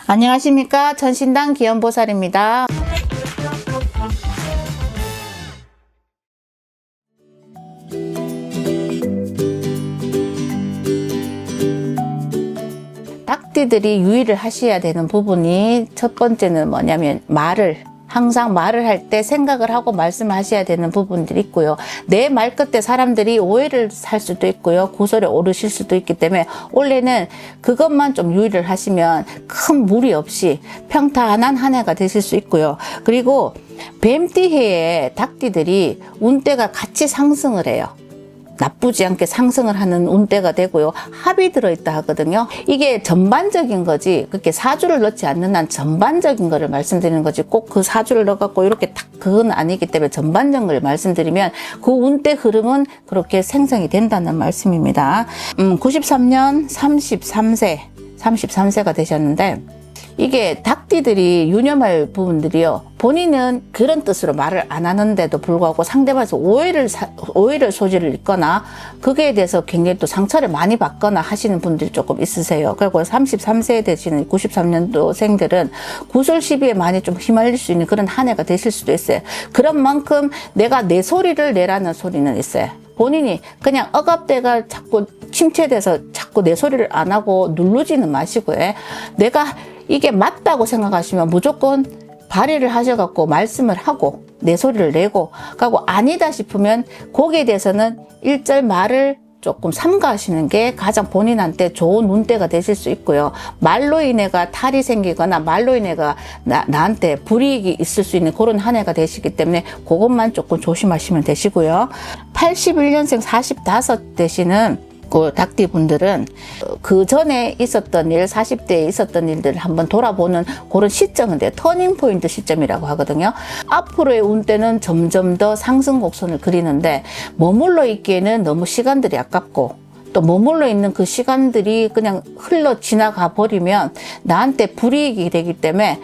안녕하십니까. 천신당 기연보살입니다. 닭띠들이 유의를 하셔야 되는 부분이 첫 번째는 뭐냐면 항상 말을 할 때 생각을 하고 말씀을 하셔야 되는 부분들이 있고요. 내 말 끝에 사람들이 오해를 살 수도 있고요. 구설에 오르실 수도 있기 때문에 올해는 그것만 좀 유의를 하시면 큰 무리 없이 평탄한 한 해가 되실 수 있고요. 그리고 뱀띠해에 닭띠들이 운대가 같이 상승을 해요. 나쁘지 않게 상승을 하는 운대가 되고요. 합이 들어있다 하거든요. 이게 전반적인 거지 그렇게 사주를 넣지 않는 한 전반적인 거를 말씀드리는 거지 꼭 그 사주를 넣어갖고 이렇게 딱 그건 아니기 때문에 전반적인 걸 말씀드리면 그 운대 흐름은 그렇게 생성이 된다는 말씀입니다. 93년 33세가 되셨는데 이게 닭띠들이 유념할 부분들이요. 본인은 그런 뜻으로 말을 안 하는데도 불구하고 상대방에서 오해를 소지를 있거나 그거에 대해서 굉장히 또 상처를 많이 받거나 하시는 분들이 조금 있으세요. 그리고 33세 되시는 93년도생들은 구설 시비에 많이 좀 휘말릴 수 있는 그런 한 해가 되실 수도 있어요. 그런 만큼 내가 내 소리를 내라는 소리는 있어요. 본인이 그냥 억압대가 자꾸 침체돼서 자꾸 내 소리를 안 하고 누르지는 마시고요. 내가 이게 맞다고 생각하시면 무조건 발의를 하셔갖고 말씀을 하고 내 소리를 내고 가고 아니다 싶으면 거기에 대해서는 일절 말을 조금 삼가하시는 게 가장 본인한테 좋은 운대가 되실 수 있고요. 말로 인해가 탈이 생기거나 말로 인해가 나한테 불이익이 있을 수 있는 그런 한 해가 되시기 때문에 그것만 조금 조심하시면 되시고요. 81년생 45 되시는 그 닭띠 분들은 그 전에 있었던 일, 40대에 있었던 일들을 한번 돌아보는 그런 시점은 돼요. 터닝 포인트 시점이라고 하거든요. 앞으로의 운대는 점점 더 상승 곡선을 그리는데 머물러 있기에는 너무 시간들이 아깝고 또 머물러 있는 그 시간들이 그냥 흘러 지나가 버리면 나한테 불이익이 되기 때문에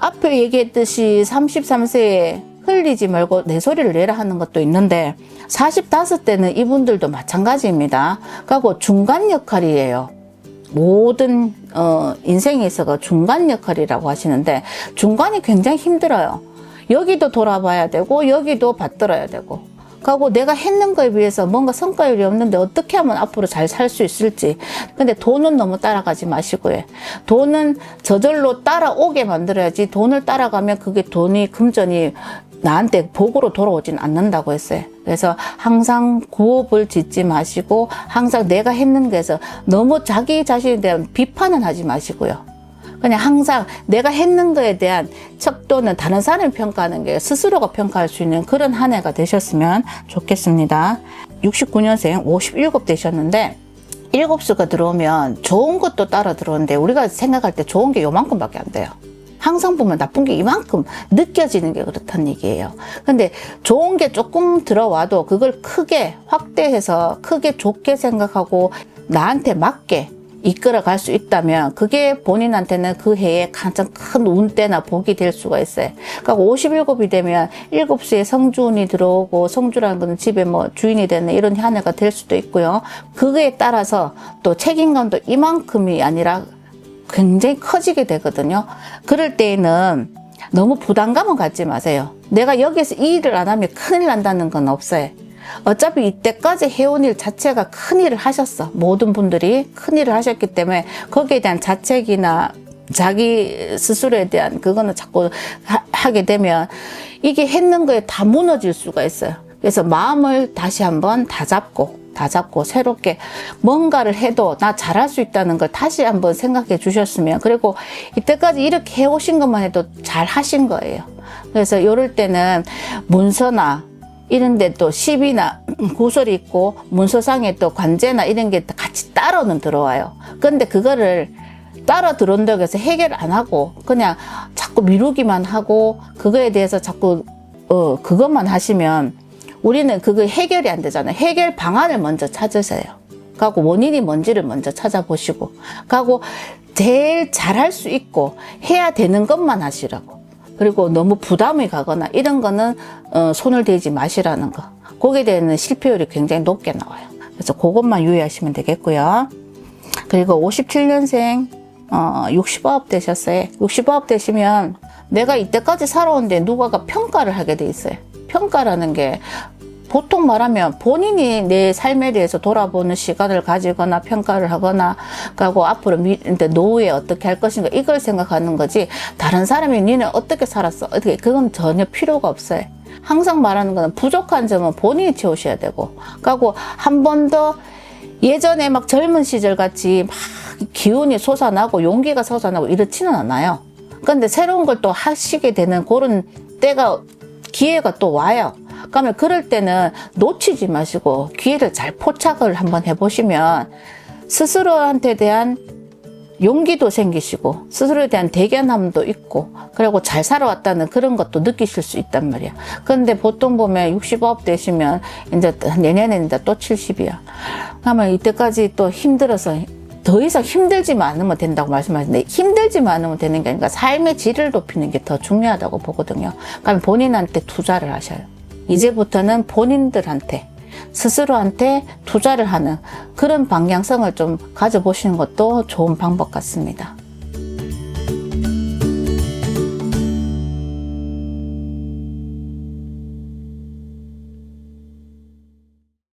앞에 얘기했듯이 33세에 흘리지 말고 내 소리를 내라 하는 것도 있는데 45대는 이분들도 마찬가지입니다. 그리고 중간 역할이에요. 모든 인생에 있어서 중간 역할이라고 하시는데 중간이 굉장히 힘들어요. 여기도 돌아봐야 되고 여기도 받들어야 되고 그리고 내가 했는 거에 비해서 뭔가 성과율이 없는데 어떻게 하면 앞으로 잘 살 수 있을지. 근데 돈은 너무 따라가지 마시고요. 돈은 저절로 따라오게 만들어야지 돈을 따라가면 그게 돈이 금전이 나한테 복으로 돌아오진 않는다고 했어요. 그래서 항상 구업을 짓지 마시고 항상 내가 했는 거에서 너무 자기 자신에 대한 비판은 하지 마시고요. 그냥 항상 내가 했는 거에 대한 척도는 다른 사람이 평가하는 게 스스로가 평가할 수 있는 그런 한 해가 되셨으면 좋겠습니다. 69년생 57 되셨는데 7수가 들어오면 좋은 것도 따라 들어오는데 우리가 생각할 때 좋은 게 요만큼밖에 안 돼요. 항상 보면 나쁜 게 이만큼 느껴지는 게 그렇다는 얘기예요. 근데 좋은 게 조금 들어와도 그걸 크게 확대해서 크게 좋게 생각하고 나한테 맞게 이끌어 갈 수 있다면 그게 본인한테는 그 해에 가장 큰 운대나 복이 될 수가 있어요. 그러니까 57이 되면 7수에 성주운이 들어오고 성주라는 건 집에 뭐 주인이 되는 이런 한 해가 될 수도 있고요. 그거에 따라서 또 책임감도 이만큼이 아니라 굉장히 커지게 되거든요. 그럴 때에는 너무 부담감은 갖지 마세요. 내가 여기서 이 일을 안 하면 큰일 난다는 건 없어요. 어차피 이때까지 해온 일 자체가 큰일을 하셨어. 모든 분들이 큰일을 하셨기 때문에 거기에 대한 자책이나 자기 스스로에 대한 그거는 자꾸 하게 되면 이게 했는 거에 다 무너질 수가 있어요. 그래서 마음을 다시 한번 다잡고 새롭게 뭔가를 해도 나 잘할 수 있다는 걸 다시 한번 생각해 주셨으면 그리고 이때까지 이렇게 해오신 것만 해도 잘 하신 거예요. 그래서 이럴 때는 문서나 이런데 또 시비나 구설이 있고 문서상에 또 관제나 이런 게 같이 따로는 들어와요. 그런데 그거를 따라 들어온다고 해서 해결 안 하고 그냥 자꾸 미루기만 하고 그거에 대해서 자꾸 그것만 하시면 우리는 그거 해결이 안 되잖아요. 해결 방안을 먼저 찾으세요. 그리고 원인이 뭔지를 먼저 찾아보시고 그리고 제일 잘할 수 있고 해야 되는 것만 하시라고. 그리고 너무 부담이 가거나 이런 거는 손을 대지 마시라는 거. 거기에 대한 실패율이 굉장히 높게 나와요. 그래서 그것만 유의하시면 되겠고요. 그리고 57년생 65업 되셨어요. 65업 되시면 내가 이때까지 살아온데 누가가 평가를 하게 돼 있어요. 평가라는 게 보통 말하면 본인이 내 삶에 대해서 돌아보는 시간을 가지거나 평가를 하거나 하고 앞으로 노후에 어떻게 할 것인가 이걸 생각하는 거지, 다른 사람이 니는 어떻게 살았어 어떻게, 그건 전혀 필요가 없어요. 항상 말하는 거는 부족한 점은 본인이 채우셔야 되고, 그리고 한 번 더 예전에 막 젊은 시절 같이 막 기운이 솟아나고 용기가 솟아나고 이렇지는 않아요. 그런데 새로운 걸 또 하시게 되는 그런 때가, 기회가 또 와요. 그러면 그럴 때는 놓치지 마시고 기회를 잘 포착을 한번 해보시면 스스로한테 대한 용기도 생기시고 스스로에 대한 대견함도 있고, 그리고 잘 살아왔다는 그런 것도 느끼실 수 있단 말이야. 그런데 보통 보면 65업 되시면 이제 내년에 이제 또 70이야. 그러면 이때까지 또 힘들어서 더 이상 힘들지만 않으면 된다고 말씀하시는데, 힘들지만 않으면 되는 게 아니라 삶의 질을 높이는 게 더 중요하다고 보거든요. 그러면 본인한테 투자를 하셔요. 이제부터는 본인들한테, 스스로한테 투자를 하는 그런 방향성을 좀 가져보시는 것도 좋은 방법 같습니다.